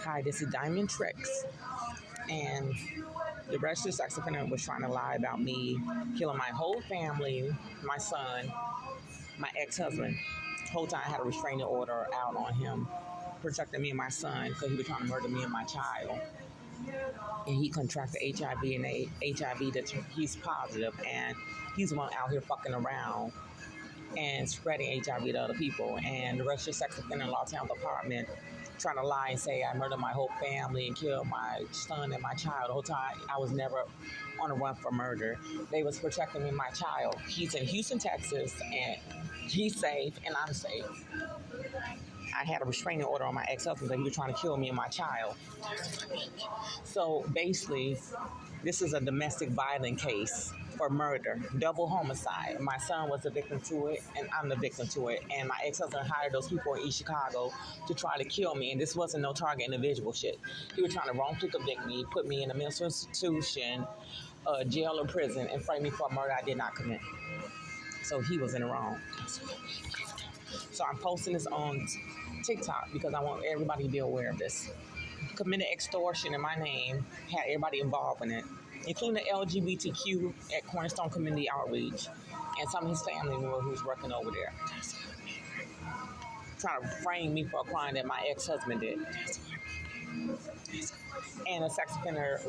Hi, this is Diamond Tricks. And the registered sex offender was trying to lie about me killing my whole family, my son, my ex-husband. Whole time I had a restraining order out on him, protecting me and my son because he was trying to murder me and my child. And he contracted HIV and HIV that he's positive, and he's the one out here fucking around and spreading HIV to other people. And the registered sex offender in Los Angeles Department trying to lie and say I murdered my whole family and killed my son and my child. The whole time I was never on a run for murder. They was protecting me and my child. He's in Houston, Texas, and he's safe and I'm safe. I had a restraining order on my ex-husband because he was trying to kill me and my child. So basically, this is a domestic violence case for murder, double homicide. My son was the victim to it, and I'm the victim to it. And my ex-husband hired those people in East Chicago to try to kill me. And this wasn't no target individual shit. He was trying to wrongfully convict me, put me in a mental institution, jail or prison, and frame me for a murder I did not commit. So he was in the wrong. So I'm posting this on TikTok because I want everybody to be aware of this. Committed extortion in my name, had everybody involved in it, including the LGBTQ at Cornerstone Community Outreach and some of his family members who's working over there. Trying to frame me for a crime that my ex-husband did. And a sex offender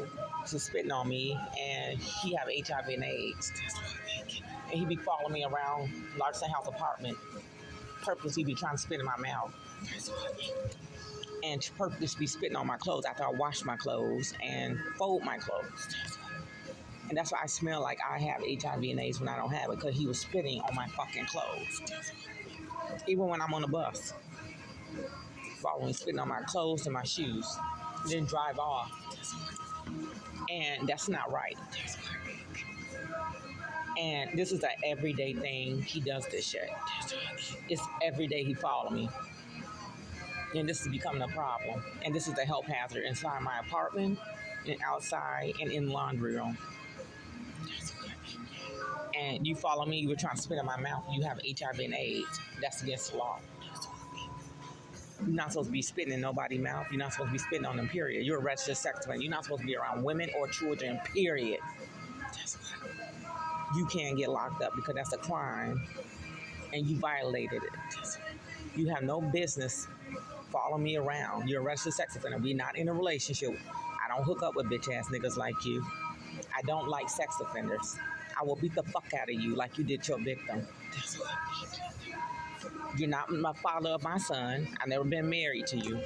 was spitting on me, and he have HIV and AIDS. And he be following me around Larson House apartment. Purposely be trying to spit in my mouth. And purposely be spitting on my clothes after I wash my clothes and fold my clothes. And that's why I smell like I have HIV and AIDS when I don't have it, because he was spitting on my fucking clothes. Even when I'm on the bus. Following, spitting on my clothes and my shoes. Then drive off. And that's not right. And this is an everyday thing. He does this shit. It's every day he follows me. And this is becoming a problem. And this is a health hazard inside my apartment and outside and in the laundry room. And you follow me, you were trying to spit in my mouth, you have HIV and AIDS. That's against the law. You're not supposed to be spitting in nobody's mouth. You're not supposed to be spitting on them, period. You're a registered sex offender. You're not supposed to be around women or children, period. You can't get locked up because that's a crime and you violated it. You have no business following me around. You're a registered sex offender. We're not in a relationship. I don't hook up with bitch ass niggas like you. I don't like sex offenders. I will beat the fuck out of you like you did your victim. You're not my father of my son. I've never been married to you.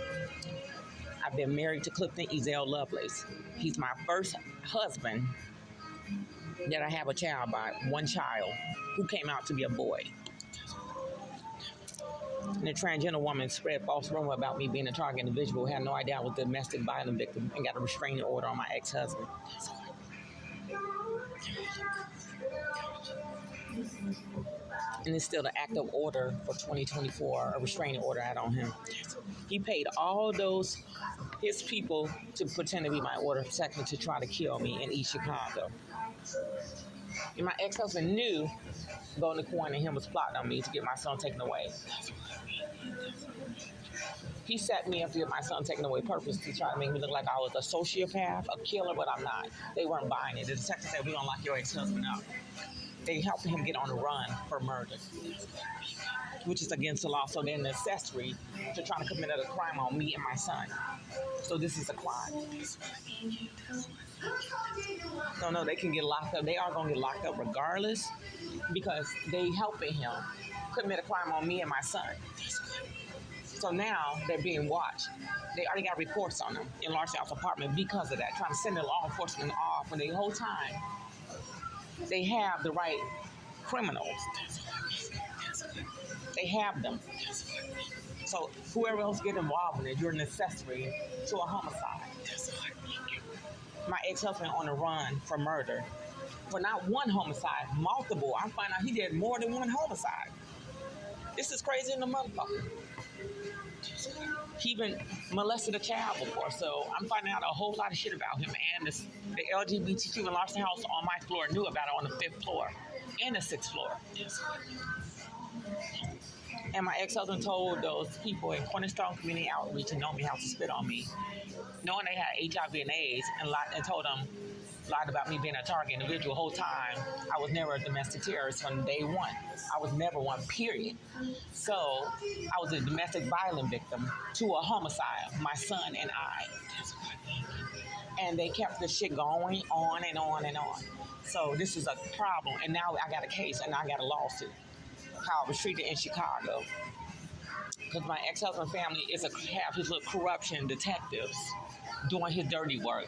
I've been married to Clifton Ezell Lovelace. He's my first husband that I have a child by, one child, who came out to be a boy. And a transgender woman spread false rumor about me being a target individual, had no idea I was a domestic violence victim, and got a restraining order on my ex-husband. And it's still the active order for 2024, a restraining order out on him. He paid all those, his people, to pretend to be my order of protection to try to kill me in East Chicago. And my ex-husband knew going to court and him was plotting on me to get my son taken away. He set me up to get my son taken away purpose to try to make me look like I was a sociopath, a killer, but I'm not. They weren't buying it. The detective said, we're going to lock your ex-husband up. They helped him get on the run for murder, which is against the law. So they're an accessory to trying to commit a crime on me and my son. So this is a crime. No, they can get locked up. They are going to get locked up regardless because they helping him commit a crime on me and my son. So now they're being watched. They already got reports on them in Larson House apartment because of that, trying to send the law enforcement off when the whole time they have the right criminals. They have them. So whoever else get involved in it, you're an accessory to a homicide. My ex-husband on the run for murder. For not one homicide, multiple. I'm finding out he did more than one homicide. This is crazy in the motherfucker. He even molested a child before, so I'm finding out a whole lot of shit about him. And the LGBTQ in Larson House on my floor knew about it on the 5th floor and the 6th floor. And my ex-husband told those people in Cornerstone Community Outreach in Know Me House to spit on me, knowing they had HIV and AIDS, and told them, lied about me being a target individual. The whole time, I was never a domestic terrorist from day one. I was never one, period. So I was a domestic violence victim to a homicide, my son and I. And they kept this shit going on and on and on. So this is a problem. And now I got a case and I got a lawsuit. How I was treated in Chicago. Because my ex-husband family have his little corruption detectives doing his dirty work.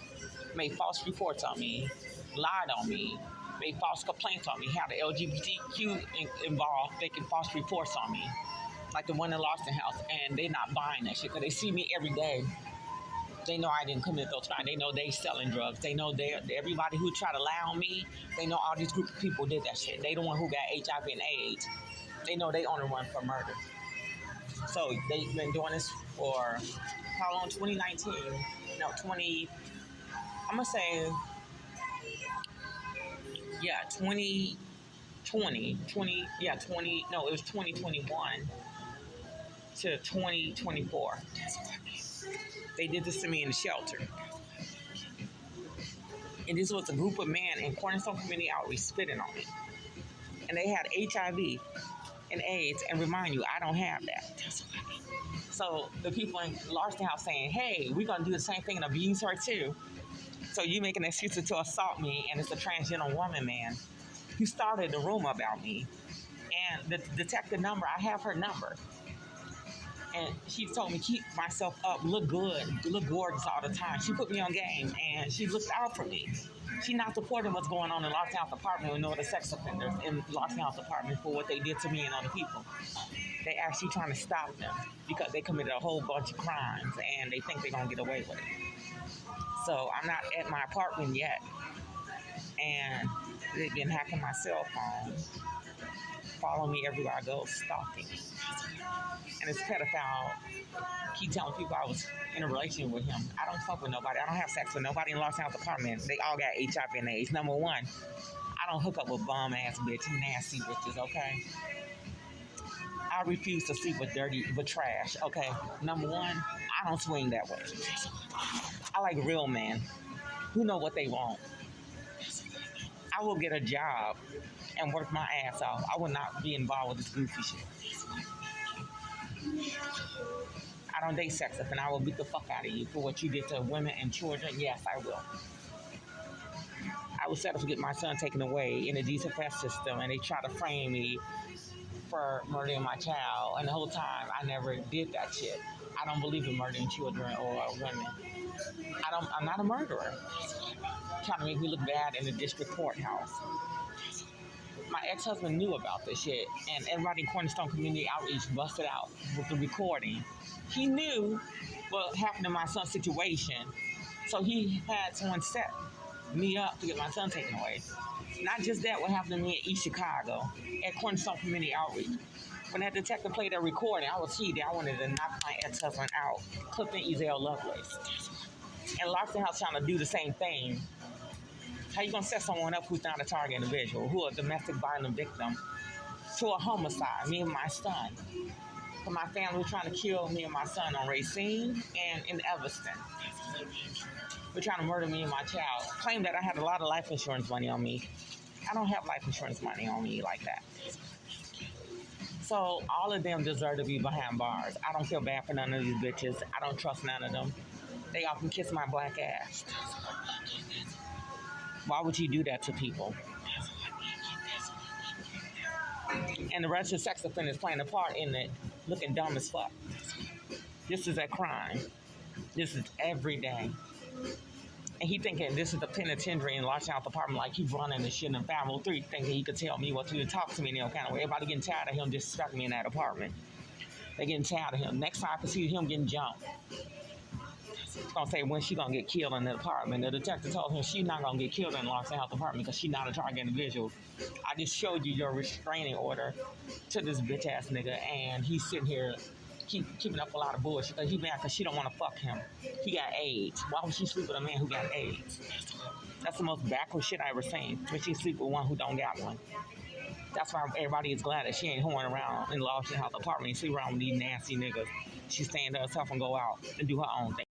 Made false reports on me, lied on me, made false complaints on me, had the LGBTQ involved, making false reports on me. Like the one in Lawson House, and they're not buying that shit because they see me every day. They know I didn't commit those crimes. They know they selling drugs. They know everybody who tried to lie on me, they know all these group of people did that shit. They the one who got HIV and AIDS. They know they on the run for murder. So they've been doing this for how long? 2019? No, 20. I'm gonna say, yeah, 2020. No, it was 2021 to 2024. They did this to me in the shelter. And this was a group of men in Cornerstone Community Outreach spitting on me. And they had HIV and AIDS, and remind you, I don't have that. So the people in Larson House saying, hey, we're going to do the same thing and abuse her too. So you making excuses to assault me, and it's a transgender woman, man, who started the rumor about me. And the detective number, I have her number. And she told me keep myself up, look good, look gorgeous all the time. She put me on game, and she looked out for me. She not supporting what's going on in Larson House Apartment with no other sex offenders in Larson House Apartment for what they did to me and other people. They actually trying to stop them because they committed a whole bunch of crimes, and they think they're going to get away with it. So I'm not at my apartment yet, and they've been hacking my cell phone, following me everywhere I go, stalking me. And this pedophile keep telling people I was in a relationship with him. I don't fuck with nobody. I don't have sex with nobody in Larson House Apartment. They all got HIV and AIDS. Number one, I don't hook up with bum-ass bitches, nasty bitches, okay? I refuse to sleep with trash, okay? Number one, I don't swing that way. I like real men who know what they want. I will get a job and work my ass off. I will not be involved with this goofy shit. I don't date sex offenders, and I will beat the fuck out of you for what you did to women and children. Yes, I will. I will settle to get my son taken away in the DCFS system, and they try to frame me for murdering my child. And the whole time, I never did that shit. I don't believe in murdering children or women. I'm not a murderer. Trying to make me look bad in the district courthouse. My ex-husband knew about this shit, and everybody in Cornerstone Community Outreach busted out with the recording. He knew what happened in my son's situation, so he had someone set me up to get my son taken away. Not just that, what happened to me in East Chicago at Cornerstone Community Outreach. When that detective played that recording, I was heated. I wanted to knock my ex-husband out, Clifton Ezell Lovelace. And Larson House trying to do the same thing. How you gonna set someone up who's not a target individual, who a domestic violence victim, to a homicide, me and my son? For my family was trying to kill me and my son on Racine and in Evanston. We're trying to murder me and my child. Claim that I had a lot of life insurance money on me. I don't have life insurance money on me like that. So all of them deserve to be behind bars. I don't feel bad for none of these bitches. I don't trust none of them. They all can kiss my black ass. Why would you do that to people? And the rest of the sex offenders playing a part in it, looking dumb as fuck. This is a crime. This is every day. And he thinking this is the penitentiary in Larson House Apartment, like he's running this shit in 503, thinking he could tell me what to do, talk to me in any kind of way. Everybody getting tired of him disrespecting me in that apartment. They getting tired of him. Next time I can see him getting jumped. It's gonna say when she gonna get killed in the apartment. The detective told him she's not gonna get killed in the Larson House Apartment because she's not a target individual. I just showed you your restraining order to this bitch ass nigga, and he's sitting here keeping up a lot of bullshit because he's mad because she don't want to fuck him. He got AIDS. Why would she sleep with a man who got AIDS? That's the most backward shit I ever seen. When she sleep with one who don't got one. That's why everybody is glad that she ain't whoring around in Lawson House apartment. She around with these nasty niggas. She stand to herself and go out and do her own thing.